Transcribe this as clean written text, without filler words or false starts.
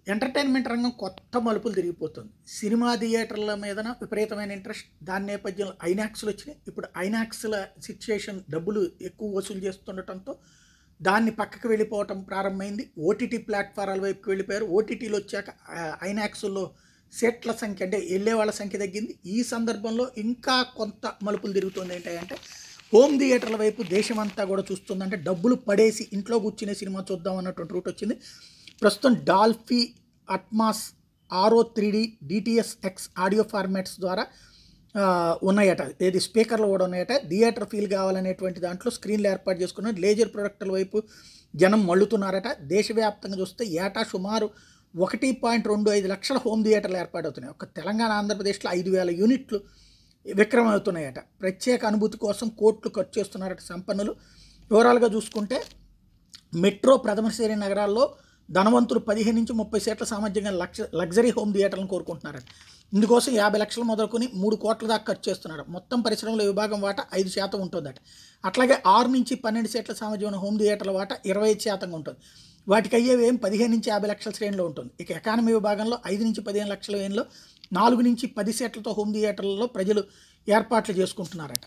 Entertainment రంగం కొత్త మలుపులు తిరిగిపోతుంది. సినిమా థియేటర్ల మీదన విపరీతమైన ఇంట్రెస్ట్. దాని నేపథ్యంలో ఐనాక్స్‌లు వచ్చినాయి. ఇప్పుడు ఐనాక్స్‌ల సిట్యుయేషన్ డబ్బులు ఎక్కువ వసూలు చేస్తుండటంతో దాన్ని పక్కకు వెళ్ళిపోవటం ప్రారంభమైంది. ఓటీటీ ప్లాట్‌ఫారాల వైపుకి వెళ్ళిపోయారు. ఓటీటీలు వచ్చాక ఐనాక్స్‌లో సీట్ల సంఖ్య అంటే ఎళ్ళేవాళ్ళ సంఖ్య తగ్గింది. ఈ సందర్భంలో ఇంకా కొంత మలుపులు తిరుగుతుంది. ఏంటంటే హోమ్ థియేటర్ల వైపు దేశమంతా కూడా చూస్తుందంటే డబ్బులు పడేసి ఇంట్లో కూర్చునే సినిమా చూద్దాం అన్నటువంటి రూట్ వచ్చింది. ప్రస్తుతం డాల్ఫీ అట్మాస్ ఆరో 3D DTS X audio formats ద్వారా ఉన్నాయట. ఏది స్పీకర్లు కూడా ఉన్నాయట. థియేటర్ ఫీల్ కావాలనేటువంటి దాంట్లో స్క్రీన్లు ఏర్పాటు చేసుకున్నారు. లేజర్ ప్రొడక్టుల వైపు జనం మళ్ళుతున్నారట. దేశవ్యాప్తంగా చూస్తే ఏటా సుమారు 1.25 లక్షల హోమ్ థియేటర్లు ఏర్పాటవుతున్నాయి. ఒక తెలంగాణ ఆంధ్రప్రదేశ్లో 5,000 యూనిట్లు విక్రమవుతున్నాయట. ప్రత్యేక అనుభూతి కోసం కోట్లు ఖర్చు చేస్తున్నారట సంపన్నులు. ఓవరాల్గా చూసుకుంటే మెట్రో ప్రథమ శ్రేణి నగరాల్లో ధనవంతులు 15 నుంచి 30 సీట్ల సామర్థ్యంగా లగ్జరీ హోమ్ థియేటర్లను కోరుకుంటున్నారట. ఇందుకోసం 50 లక్షలు మొదలుకొని 3 కోట్ల దాకా ఖర్చు చేస్తున్నారు. మొత్తం పరిశ్రమల విభాగం వాటా 5% ఉంటుందట. అట్లాగే 6 నుంచి 12 సీట్ల సామర్థ్యం ఉన్న హోమ్ థియేటర్ల వాటా 25% ఉంటుంది. వాటికి అయ్యేవేం 15 నుంచి 50 లక్షల శ్రేణిలో ఉంటుంది. ఇక ఎకానమీ విభాగంలో 5 నుంచి 15 లక్షల వేలలో 4 నుంచి 10 సీట్లతో హోమ్ థియేటర్లలో ప్రజలు ఏర్పాట్లు చేసుకుంటున్నారట.